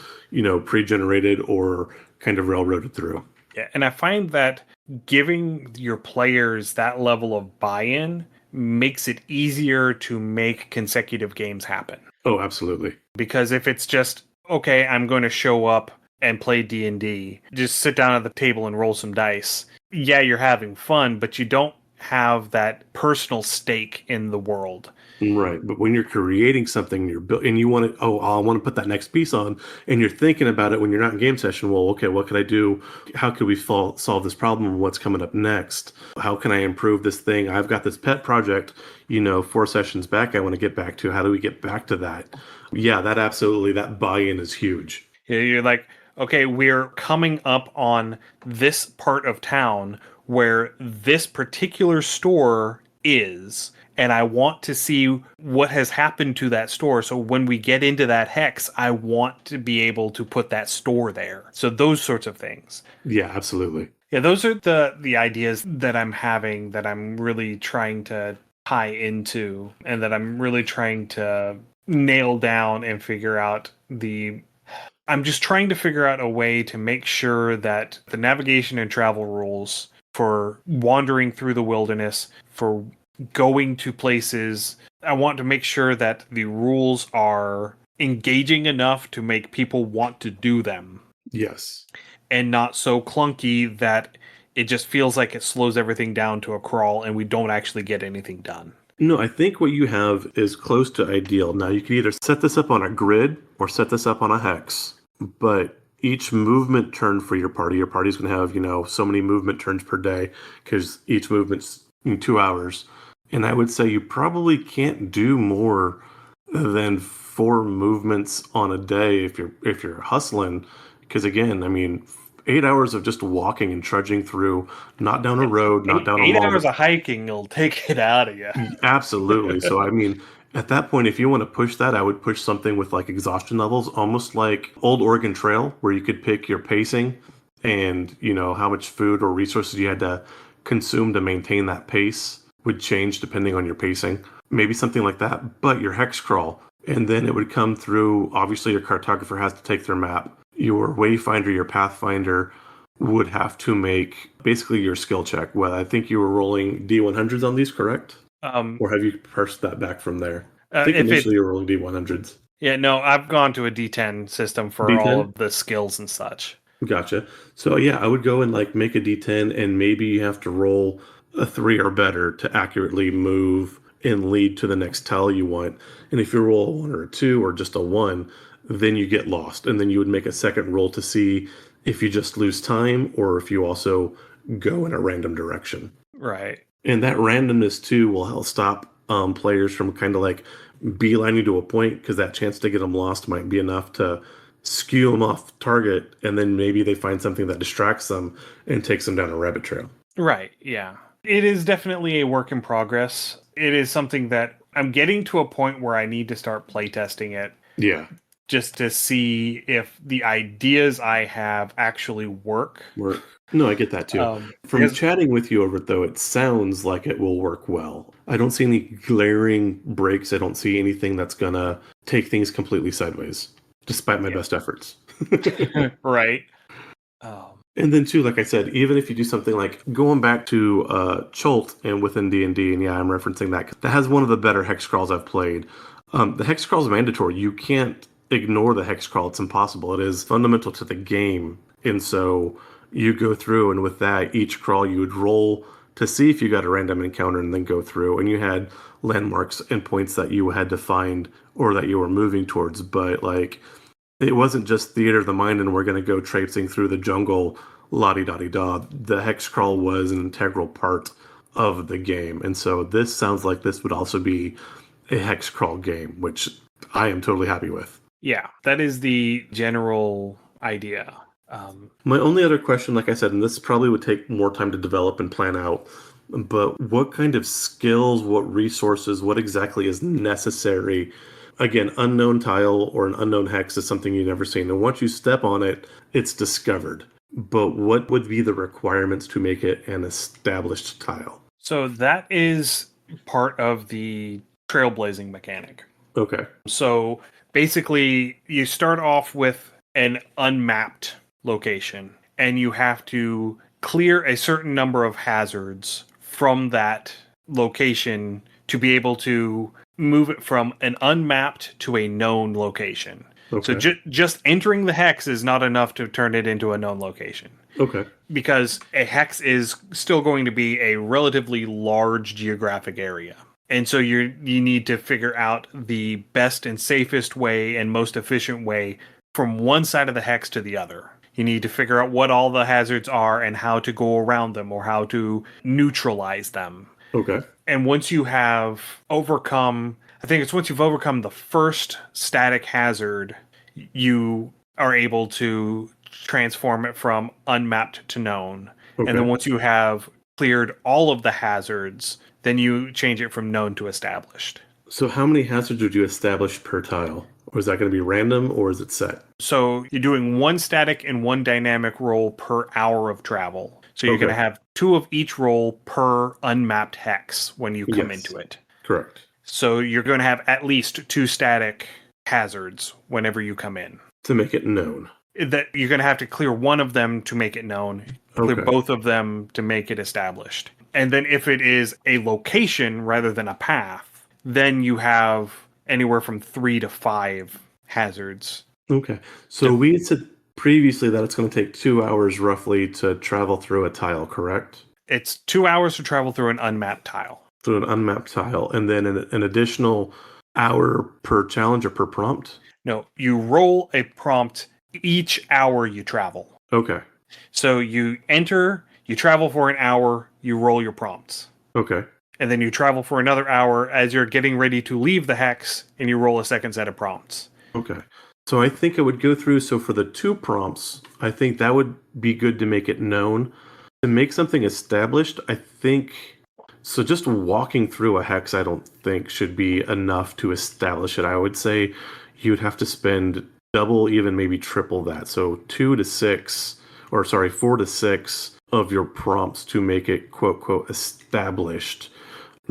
pre-generated or kind of railroaded through.
Yeah, and I find that giving your players that level of buy-in makes it easier to make consecutive games happen.
Oh, absolutely.
Because if it's just, okay, I'm going to show up and play D&D, just sit down at the table and roll some dice. Yeah, you're having fun, but you don't have that personal stake in the world.
Right. But when you're creating something, you're built and you want to, I want to put that next piece on, and you're thinking about it when you're not in game session. Well, okay, what could I do? How could we solve this problem? What's coming up next? How can I improve this thing? I've got this pet project, 4 sessions back. I want to get back to. How do we get back to that? Yeah, that buy-in is huge.
You're like, okay, we're coming up on this part of town where this particular store is, and I want to see what has happened to that store. So when we get into that hex, I want to be able to put that store there. So those sorts of things.
Yeah, absolutely.
Yeah, those are the ideas that I'm having that I'm really trying to tie into and that I'm really trying to nail down and figure out I'm just trying to figure out a way to make sure that the navigation and travel rules for wandering through the wilderness, for going to places, I want to make sure that the rules are engaging enough to make people want to do them.
Yes.
And not so clunky that it just feels like it slows everything down to a crawl and we don't actually get anything done.
No, I think what you have is close to ideal. Now, you can either set this up on a grid or set this up on a hex, but each movement turn for your party's going to have, so many movement turns per day because each movement's in 2 hours. And I would say you probably can't do more than 4 movements on a day if you're hustling. Because again, 8 hours of just walking and trudging through, not down a road, not down a
eight
mall.
8 hours of hiking will take it out of you.
Absolutely. So, at that point, if you want to push that, I would push something with like exhaustion levels, almost like old Oregon Trail, where you could pick your pacing and, how much food or resources you had to consume to maintain that pace would change depending on your pacing. Maybe something like that, but your hex crawl. And then it would come through, obviously, your cartographer has to take their map. Your wayfinder, your pathfinder would have to make basically your skill check. Well, I think you were rolling D100s on these, correct? Or have you parsed that back from there? I think initially you were rolling D100s.
Yeah, no, I've gone to a D10 system for
D10?
all of the skills and such.
Gotcha. So yeah, I would go and like make a D10 and maybe you have to roll a 3 or better to accurately move and lead to the next tile you want. And if you roll a 1 or a 2 or just a 1, then you get lost. And then you would make a second roll to see if you just lose time or if you also go in a random direction.
Right.
And that randomness too will help stop players from kind of like beelining to a point because that chance to get them lost might be enough to skew them off target, and then maybe they find something that distracts them and takes them down a rabbit trail.
Right, yeah. It is definitely a work in progress. It is something that I'm getting to a point where I need to start playtesting it.
Yeah.
Just to see if the ideas I have actually work.
No, I get that too. From chatting with you over it, though, it sounds like it will work well. I don't see any glaring breaks. I don't see anything that's going to take things completely sideways, despite my best efforts.
Right.
And then, too, like I said, even if you do something like going back to Chult and within D&D, and yeah, I'm referencing that. That has one of the better hex crawls I've played. The hex crawl is mandatory. You can't ignore the hex crawl. It's impossible. It is fundamental to the game. And so you go through, and with that, each crawl you would roll to see if you got a random encounter and then go through. And you had landmarks and points that you had to find or that you were moving towards. But, like, it wasn't just theater of the mind and we're going to go traipsing through the jungle, la-di-da-di-da. The hex crawl was an integral part of the game. And so this sounds like this would also be a hex crawl game, which I am totally happy with.
Yeah, that is the general idea.
My only other question, like I said, and this probably would take more time to develop and plan out, but what kind of skills, what resources, what exactly is necessary? Again, unknown tile or an unknown hex is something you've never seen. And once you step on it, it's discovered. But what would be the requirements to make it an established tile?
So that is part of the trailblazing mechanic.
Okay.
So basically, you start off with an unmapped location, and you have to clear a certain number of hazards from that location to be able to move it from an unmapped to a known location. So
Okay.
just entering the hex is not enough to turn it into a known location,
Okay.
because a hex is still going to be a relatively large geographic area. And so you need to figure out the best and safest way and most efficient way from one side of the hex to the other. You need to figure out what all the hazards are and how to go around them or how to neutralize them.
Okay.
And once you have overcome, I think it's once you've overcome the first static hazard, you are able to transform it from unmapped to known.
Okay.
And then once you have cleared all of the hazards, then you change it from known to established.
So how many hazards would you establish per tile? Or is that going to be random or is it set?
So you're doing one static and one dynamic roll per hour of travel. So you're
Okay.
going to have 2 of each roll per unmapped hex when you come
Yes.
into it.
Correct.
So you're going to have at least 2 static hazards whenever you come in.
To make it known.
That you're going to have to clear one of them to make it known, clear
Okay.
both of them to make it established. And then if it is a location rather than a path, then you have anywhere from 3 to 5 hazards.
Okay. So we had said previously that it's going to take 2 hours roughly to travel through a tile, correct?
It's 2 hours to travel through an unmapped tile.
Through an unmapped tile, and then an additional hour per challenge or per prompt?
No, you roll a prompt each hour you travel.
Okay.
So you enter, you travel for an hour, you roll your prompts.
Okay.
And then you travel for another hour as you're getting ready to leave the hex, and you roll a second set of prompts.
Okay. So I think I would go through, so for the 2 prompts, I think that would be good to make it known. To make something established, I think, so just walking through a hex, I don't think should be enough to establish it. I would say you'd have to spend double, even maybe triple that. So 4 to 6 of your prompts to make it quote, quote, established.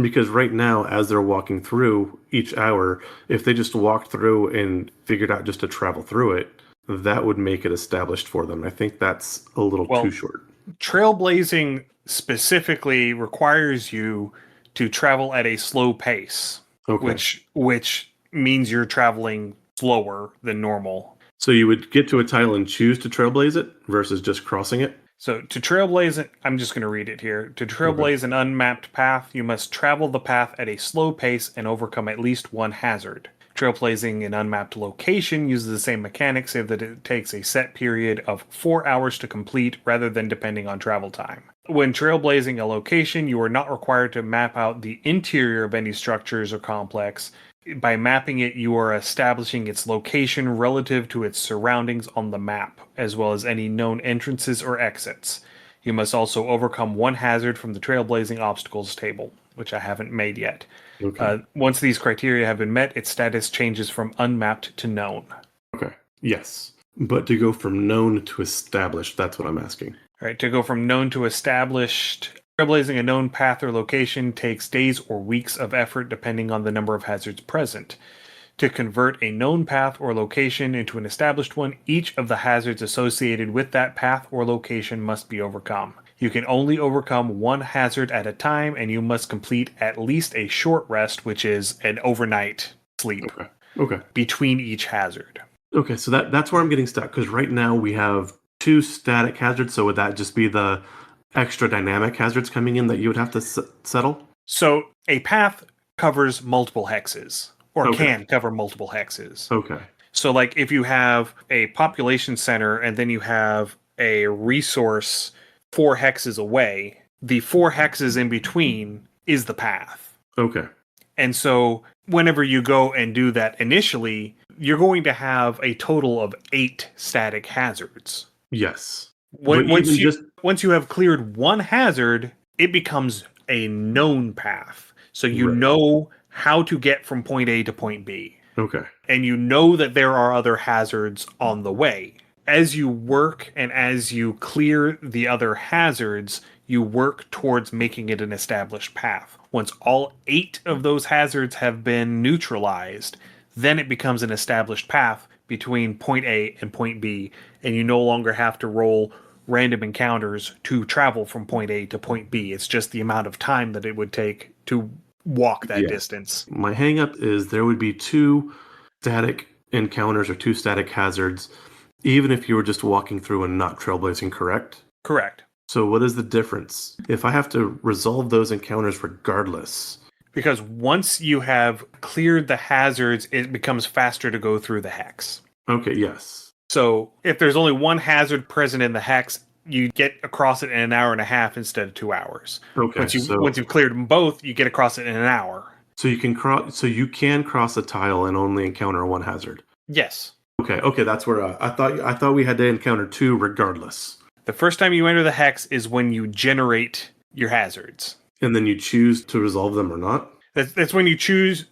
Because right now, as they're walking through each hour, if they just walked through and figured out just to travel through it, that would make it established for them. I think that's a little too short.
Trailblazing specifically requires you to travel at a slow pace,
Okay.
which means you're traveling slower than normal.
So you would get to a tile and choose to trailblaze it versus just crossing it?
So to trailblaze it, I'm just going to read it here. To trailblaze an unmapped path, you must travel the path at a slow pace and overcome at least one hazard. Trailblazing an unmapped location uses the same mechanics, save that it takes a set period of 4 hours to complete rather than depending on travel time. When trailblazing a location, you are not required to map out the interior of any structures or complex. By mapping it, you are establishing its location relative to its surroundings on the map, as well as any known entrances or exits. You must also overcome one hazard from the trailblazing obstacles table, which I haven't made yet.
Okay.
Once these criteria have been met, its status changes from unmapped to known.
Okay. Yes. But to go from known to established, that's what I'm asking.
All right, to go from known to established, trailblazing a known path or location takes days or weeks of effort depending on the number of hazards present. To convert a known path or location into an established one, each of the hazards associated with that path or location must be overcome. You can only overcome one hazard at a time, and you must complete at least a short rest, which is an overnight sleep,
Okay.
between each hazard.
Okay, so that's where I'm getting stuck, because right now we have 2 static hazards, so would that just be the extra dynamic hazards coming in that you would have to settle?
So a path covers multiple hexes, or
Okay.
can cover multiple hexes.
Okay.
So like if you have a population center and then you have a resource 4 hexes away, the 4 hexes in between is the path.
Okay.
And so whenever you go and do that initially, you're going to have a total of 8 static hazards.
Yes.
Once
even
you have cleared one hazard, it becomes a known path. So you
Right.
know how to get from point A to point B.
Okay.
And you know that there are other hazards on the way. As you work and as you clear the other hazards, you work towards making it an established path. Once all 8 of those hazards have been neutralized, then it becomes an established path between point A and point B, and you no longer have to roll random encounters to travel from point A to point B. It's just the amount of time that it would take to walk that
Yeah.
distance.
My hang up is there would be 2 static encounters or 2 static hazards, even if you were just walking through and not trailblazing, correct?
Correct.
So what is the difference? If I have to resolve those encounters regardless.
Because once you have cleared the hazards, it becomes faster to go through the hex.
Okay, yes.
So if there's only one hazard present in the hex, you get across it in an hour and a half instead of 2 hours.
Okay,
Once you've cleared them both, you get across it in an hour.
so you can cross a tile and only encounter one hazard.
Yes.
Okay, that's where I thought we had to encounter 2 regardless.
The first time you enter the hex is when you generate your hazards.
And then you choose to resolve them or not?
That's when you choose.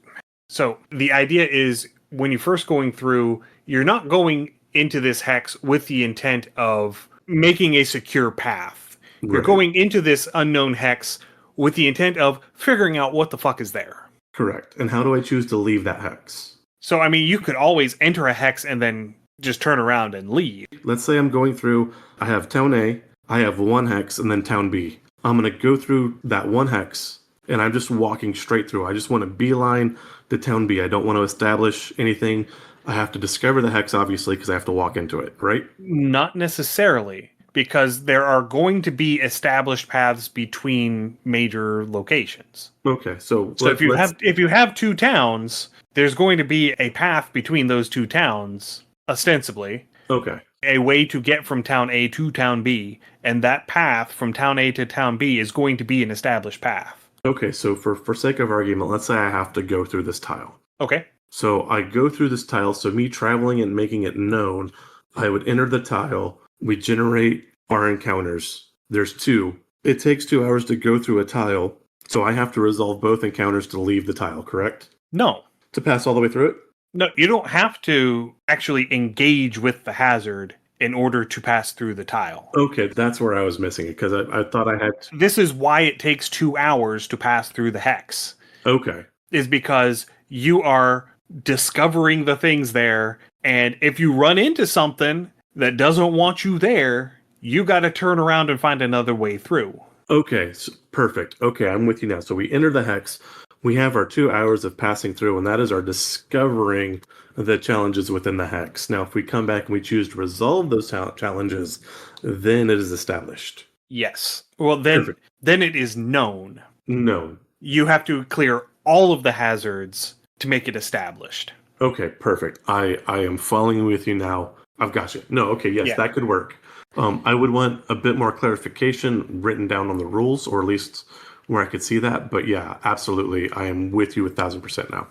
So the idea is when you're first going through, you're not going into this hex with the intent of making a secure path. You're
Right.
going into this unknown hex with the intent of figuring out what the fuck is there.
Correct. And how do I choose to leave that hex?
So, I mean, you could always enter a hex and then just turn around and leave.
Let's say I'm going through, I have town A, I have 1 hex, and then town B. I'm going to go through that 1 hex, and I'm just walking straight through. I just want to beeline to town B. I don't want to establish anything. I have to discover the hex, obviously, because I have to walk into it, right?
Not necessarily, because there are going to be established paths between major locations.
Okay, so
If you have 2 towns, there's going to be a path between those 2 towns, ostensibly.
Okay.
A way to get from town A to town B, and that path from town A to town B is going to be an established path.
Okay, so for sake of argument, let's say I have to go through this tile.
Okay.
So I go through this tile, so me traveling and making it known, I would enter the tile, we generate our encounters. There's 2. It takes 2 hours to go through a tile, so I have to resolve both encounters to leave the tile, correct?
No.
To pass all the way through it?
No, you don't have to actually engage with the hazard in order to pass through the tile.
Okay, that's where I was missing it, because I thought I had to.
This is why it takes 2 hours to pass through the hex,
Okay.
is because you are discovering the things there, and if you run into something that doesn't want you there, you got to turn around and find another way through.
Okay, perfect. Okay, I'm with you now. So we enter the hex. We have our 2 hours of passing through, and that is our discovering the challenges within the hex. Now, if we come back and we choose to resolve those challenges, then it is established.
Yes. Well, then it is known.
No.
You have to clear all of the hazards to make it established.
Okay, perfect. I am following with you now. I've got you. No, okay, yes,
Yeah.
that could work. I would want a bit more clarification written down on the rules, or at least where I could see that. But yeah, absolutely. I am with you 1,000% now.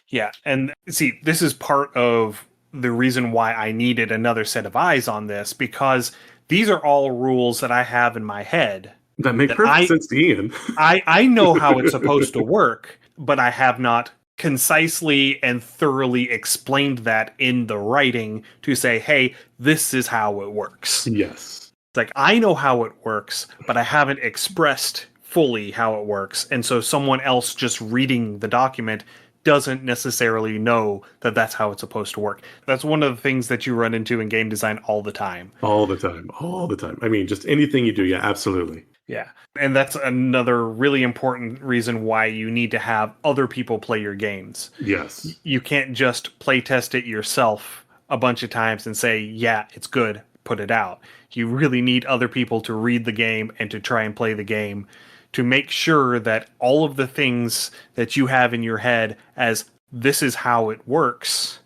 Yeah, and see, this is part of the reason why I needed another set of eyes on this, because these are all rules that I have in my head.
That makes perfect sense to Ian.
I know how it's supposed to work, but I have not concisely and thoroughly explained that in the writing to say, hey, this is how it works.
Yes.
It's like, I know how it works, but I haven't expressed fully how it works. And so someone else just reading the document doesn't necessarily know that that's how it's supposed to work. That's one of the things that you run into in game design all the time.
All the time. All the time. I mean, just anything you do. Yeah, absolutely.
Yeah. And that's another really important reason why you need to have other people play your games.
Yes.
You can't just play test it yourself a bunch of times and say, yeah, it's good, put it out. You really need other people to read the game and to try and play the game to make sure that all of the things that you have in your head as this is how it works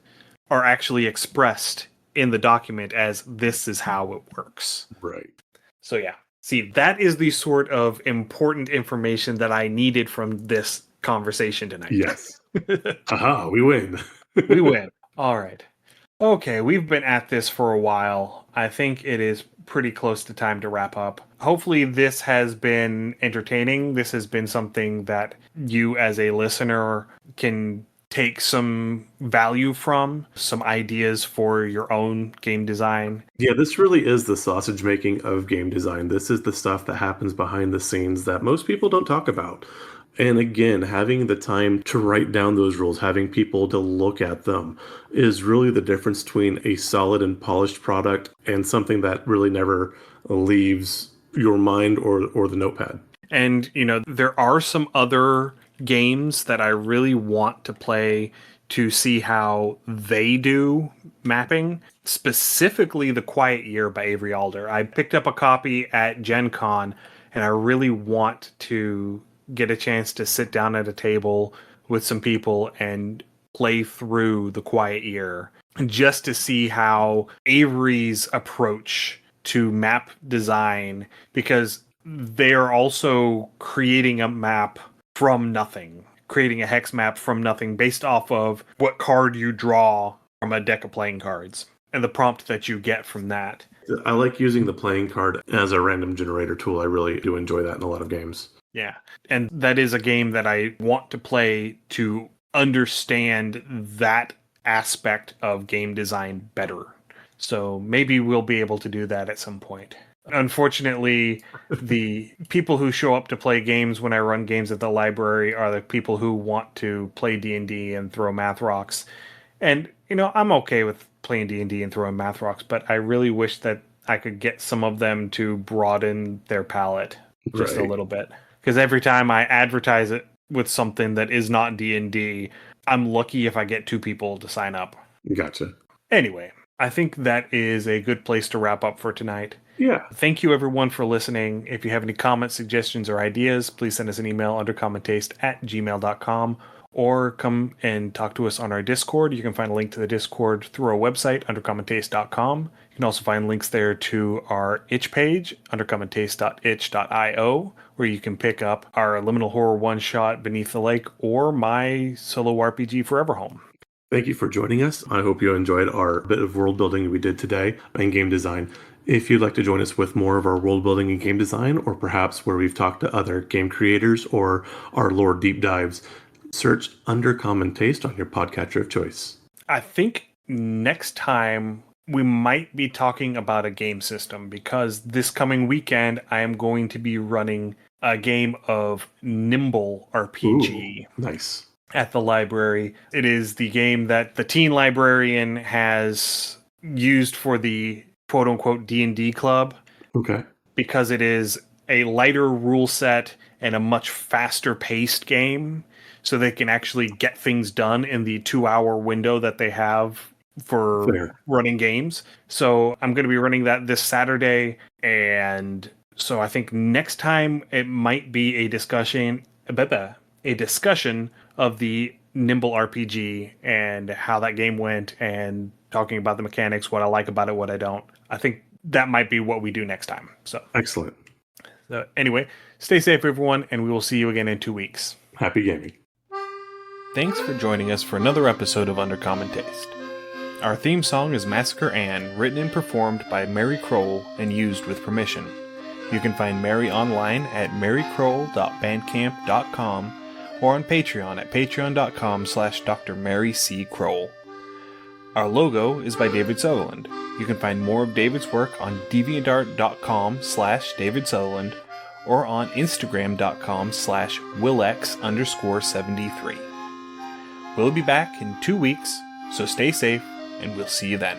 are actually expressed in the document as this is how it works.
Right.
So yeah. See, that is the sort of important information that I needed from this conversation tonight.
Yes. Aha, we win.
We win. All right. Okay, we've been at this for a while. I think it is pretty close to time to wrap up. Hopefully this has been entertaining. This has been something that you as a listener can take some value from, some ideas for your own game design.
Yeah, this really is the sausage making of game design. This is the stuff that happens behind the scenes that most people don't talk about. And again, having the time to write down those rules, having people to look at them is really the difference between a solid and polished product and something that really never leaves your mind or the notepad.
And, there are some other games that I really want to play to see how they do mapping. Specifically, The Quiet Year by Avery Alder. I picked up a copy at Gen Con, and I really want to get a chance to sit down at a table with some people and play through The Quiet Year just to see how Avery's approach to map design, because they are also creating a map from nothing, creating a hex map from nothing based off of what card you draw from a deck of playing cards and the prompt that you get from that.
I like using the playing card as a random generator tool. I really do enjoy that in a lot of games.
Yeah. And that is a game that I want to play to understand that aspect of game design better. So maybe we'll be able to do that at some point. Unfortunately, the people who show up to play games when I run games at the library are the people who want to play D&D and throw math rocks. And, I'm okay with playing D&D and throwing math rocks, but I really wish that I could get some of them to broaden their palette just a little bit. Because every time I advertise it with something that is not D&D, I'm lucky if I get 2 people to sign up.
Gotcha.
Anyway, I think that is a good place to wrap up for tonight.
Yeah.
Thank you, everyone, for listening. If you have any comments, suggestions, or ideas, please send us an email undercommontaste@gmail.com or come and talk to us on our Discord. You can find a link to the Discord through our website, undercommontaste.com. You can also find links there to our itch page, undercommontaste.itch.io, where you can pick up our liminal horror one-shot Beneath the Lake or my solo RPG Forever Home.
Thank you for joining us. I hope you enjoyed our bit of world building we did today and game design. If you'd like to join us with more of our world building and game design, or perhaps where we've talked to other game creators or our lore deep dives, search Under Common Taste on your podcatcher of choice.
I think next time we might be talking about a game system, because this coming weekend I am going to be running a game of Nimble RPG.
Ooh, nice.
At the library. It is the game that the teen librarian has used for the quote-unquote D&D club.
Okay.
Because it is a lighter rule set and a much faster paced game, so they can actually get things done in the 2-hour window that they have for running games. So I'm going to be running that this Saturday, and so I think next time it might be a discussion of the Nimble RPG and how that game went, and talking about the mechanics, what I like about it, what I don't. I think that might be what we do next time. So
excellent.
So anyway, stay safe, everyone, and we will see you again in 2 weeks.
Happy gaming.
Thanks for joining us for another episode of Under Common Taste. Our theme song is Massacre Ann, written and performed by Mary Kroll and used with permission. You can find Mary online at marykroll.bandcamp.com or on Patreon at patreon.com/Dr. Mary C. Kroll. Our logo is by David Sutherland. You can find more of David's work on deviantart.com/David Sutherland or on instagram.com/Willex_73. We'll be back in 2 weeks, so stay safe, and we'll see you then.